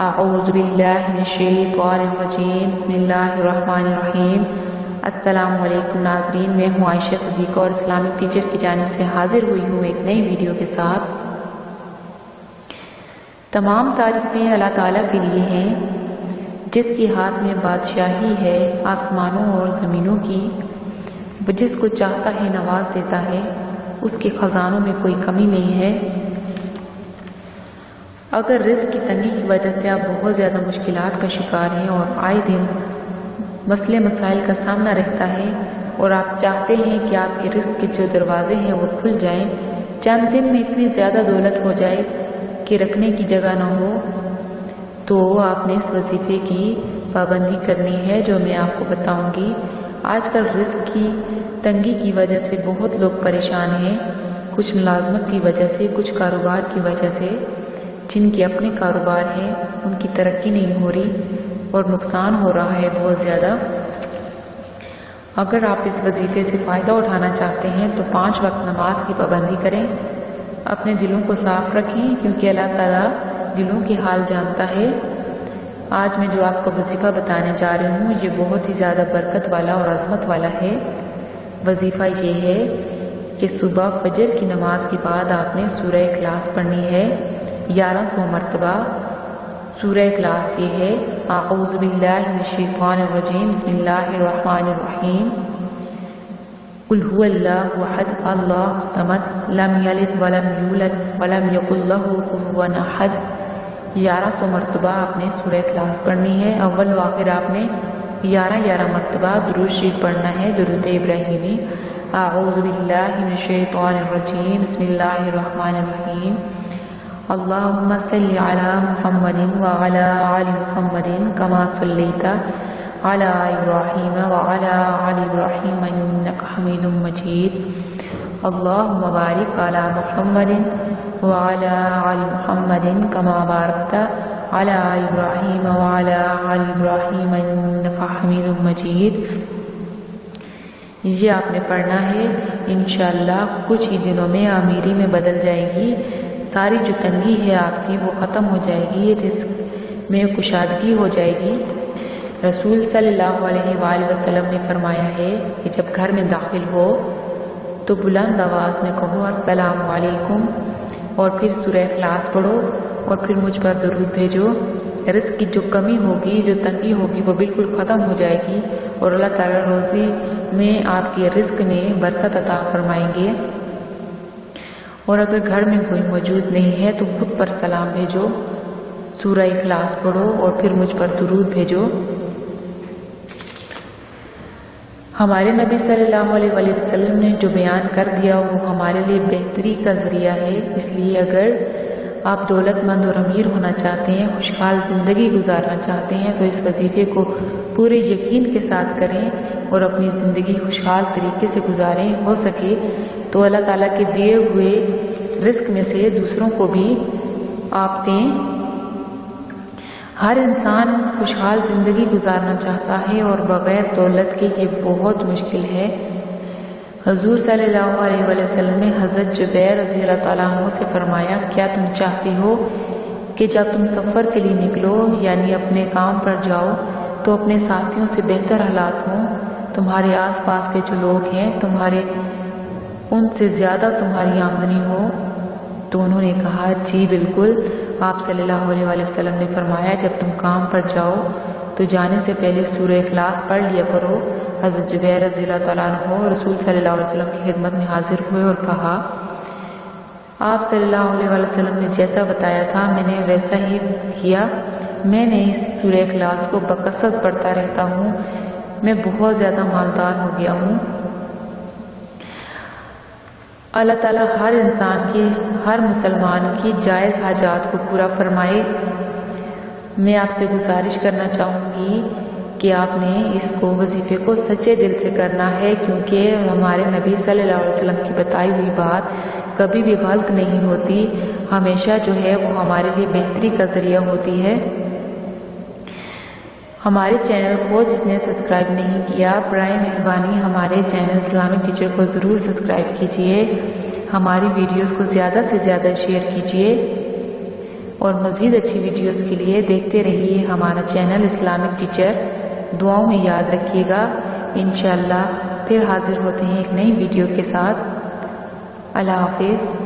اعوذ باللہ من الشیطان الرجیم بسم اللہ الرحمن الرحیم۔ السلام علیکم ناظرین، میں ہوں عائشہ صدیقہ اور اسلامک ٹیچر کی جانب سے حاضر ہوئی ہوں ایک نئی ویڈیو کے ساتھ۔ تمام تعریفیں اللہ تعالیٰ کے لیے ہیں جس کے ہاتھ میں بادشاہی ہے آسمانوں اور زمینوں کی، جس کو چاہتا ہے نواز دیتا ہے، اس کے خزانوں میں کوئی کمی نہیں ہے۔ اگر رزق کی تنگی کی وجہ سے آپ بہت زیادہ مشکلات کا شکار ہیں اور آئے دن مسئلے مسائل کا سامنا رہتا ہے اور آپ چاہتے ہیں کہ آپ کے رزق کے جو دروازے ہیں وہ کھل جائیں، چند دن میں اتنی زیادہ دولت ہو جائے کہ رکھنے کی جگہ نہ ہو، تو آپ نے اس وظیفے کی پابندی کرنی ہے جو میں آپ کو بتاؤں گی۔ آج کل رزق کی تنگی کی وجہ سے بہت لوگ پریشان ہیں، کچھ ملازمت کی وجہ سے، کچھ کاروبار کی وجہ سے، جن کے اپنے کاروبار ہیں ان کی ترقی نہیں ہو رہی اور نقصان ہو رہا ہے بہت زیادہ۔ اگر آپ اس وظیفے سے فائدہ اٹھانا چاہتے ہیں تو 5 وقت نماز کی پابندی کریں، اپنے دلوں کو صاف رکھیں کیونکہ اللہ تعالیٰ دلوں کے حال جانتا ہے۔ آج میں جو آپ کو وظیفہ بتانے جا رہی ہوں یہ بہت ہی زیادہ برکت والا اور عظمت والا ہے۔ وظیفہ یہ ہے کہ صبح فجر کی نماز کے بعد آپ نے سورہ اخلاص پڑھنی ہے 1100 مرتبہ۔ سورہ اخلاص یہ ہے اعوذ باللہ من الشیطان الرجیم بسم اللہ الرحمن الرحیم قل هو اللہ احد اللہ الصمد لم یلد ولم یولد ولم یکن لہ کفوا احد۔ 1100 مرتبہ آپ نے سورہ اخلاص پڑھنی ہے۔ اول و آخر آپ نے 11 مرتبہ درود شریف پڑھنا ہے، درود ابراہیمی۔ اعوذ باللہ من الشیطان الرجیم بسم اللہ الرحمن الرحیم اللہم صلی علی محمد وعلی آل محمد کما صلیت علی ابراہیم وعلی آل ابراہیم انک حمید مجید۔ اللہم بارک علی محمد وعلی آل محمد کما بارکت علی ابراہیم وعلی آل ابراہیم انک حمید مجید۔ یہ آپ نے پڑھنا ہے، انشاءاللہ کچھ ہی دنوں میں امیری میں بدل جائے گی، ساری جو تنگی ہے آپ کی وہ ختم ہو جائے گی، رزق میں کشادگی ہو جائے گی۔ رسول صلی اللہ علیہ وآلہ وسلم نے فرمایا ہے کہ جب گھر میں داخل ہو تو بلند آواز میں کہو السلام علیکم اور پھر سورہ اخلاص پڑھو اور پھر مجھ پر درود بھیجو۔ رزق کی جو کمی ہوگی، جو تنگی ہوگی وہ بالکل ختم ہو جائے گی اور اللہ تعالیٰ روزی میں آپ کے رزق میں برکت عطا فرمائیں گے۔ اور اگر گھر میں کوئی موجود نہیں ہے تو خود پر سلام بھیجو، سورہ اخلاص پڑھو اور پھر مجھ پر درود بھیجو۔ ہمارے نبی صلی اللہ علیہ وسلم نے جو بیان کر دیا وہ ہمارے لیے بہتری کا ذریعہ ہے، اس لیے اگر آپ دولت مند اور امیر ہونا چاہتے ہیں، خوشحال زندگی گزارنا چاہتے ہیں تو اس وظیفے کو پورے یقین کے ساتھ کریں اور اپنی زندگی خوشحال طریقے سے گزاریں۔ ہو سکے تو اللہ تعالیٰ کے دیے ہوئے رزق میں سے دوسروں کو بھی آپ دیں۔ ہر انسان خوشحال زندگی گزارنا چاہتا ہے اور بغیر دولت کے یہ بہت مشکل ہے۔ حضور صلی اللہ علیہ وسلم نے حضرت جبیر رضی اللہ تعالیٰ عنہ سے فرمایا، کیا تم چاہتے ہو کہ جب تم سفر کے لیے نکلو یعنی اپنے کام پر جاؤ تو اپنے ساتھیوں سے بہتر حالات ہوں، تمہارے آس پاس کے جو لوگ ہیں تمہارے ان سے زیادہ تمہاری آمدنی ہو؟ تو انہوں نے کہا جی بالکل۔ آپ صلی اللہ علیہ وسلم نے فرمایا جب تم کام پر جاؤ تو جانے سے پہلے سورہ اخلاص پڑھ لیا کرو۔ حضرت جبیر رضی اللہ تعالیٰ عنہ رسول صلی اللہ علیہ وسلم کی خدمت میں حاضر ہوئے اور کہا آپ صلی اللہ علیہ وسلم نے جیسا بتایا تھا میں نے ویسا ہی کیا، میں نے اس سورہ اخلاص کو بکثرت پڑھتا رہتا ہوں، میں بہت زیادہ مالدار ہو گیا ہوں۔ اللہ تعالیٰ ہر انسان کی، ہر مسلمان کی جائز حاجات کو پورا فرمائے۔ میں آپ سے گزارش کرنا چاہوں گی کہ آپ نے اس کو وظیفے کو سچے دل سے کرنا ہے کیونکہ ہمارے نبی صلی اللہ علیہ وسلم کی بتائی ہوئی بات کبھی بھی غلط نہیں ہوتی، ہمیشہ جو ہے وہ ہمارے لیے بہتری کا ذریعہ ہوتی ہے۔ ہمارے چینل کو جس نے سبسکرائب نہیں کیا برائے مہربانی ہمارے چینل اسلامک ٹیچر کو ضرور سبسکرائب کیجیے، ہماری ویڈیوز کو زیادہ سے زیادہ شیئر کیجیے اور مزید اچھی ویڈیوز کے لیے دیکھتے رہیے ہمارا چینل اسلامک ٹیچر۔ دعاؤں میں یاد رکھیے گا۔ انشاءاللہ پھر حاضر ہوتے ہیں ایک نئی ویڈیو کے ساتھ۔ اللہ حافظ۔